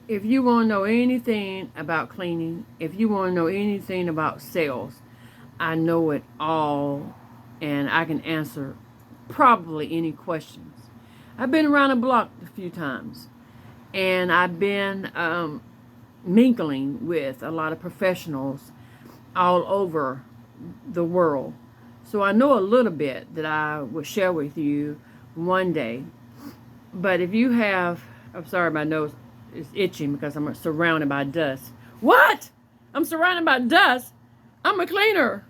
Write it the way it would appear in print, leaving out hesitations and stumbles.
If you want to know anything about cleaning, if you want to know anything about sales, I know it all and I can answer probably any questions. I've been around the block a few times and I've been mingling with a lot of professionals all over the world. So I know a little bit that I will share with you one day. But if you have, I'm sorry, my nose is itching because I'm surrounded by dust. What? I'm surrounded by dust? I'm a cleaner.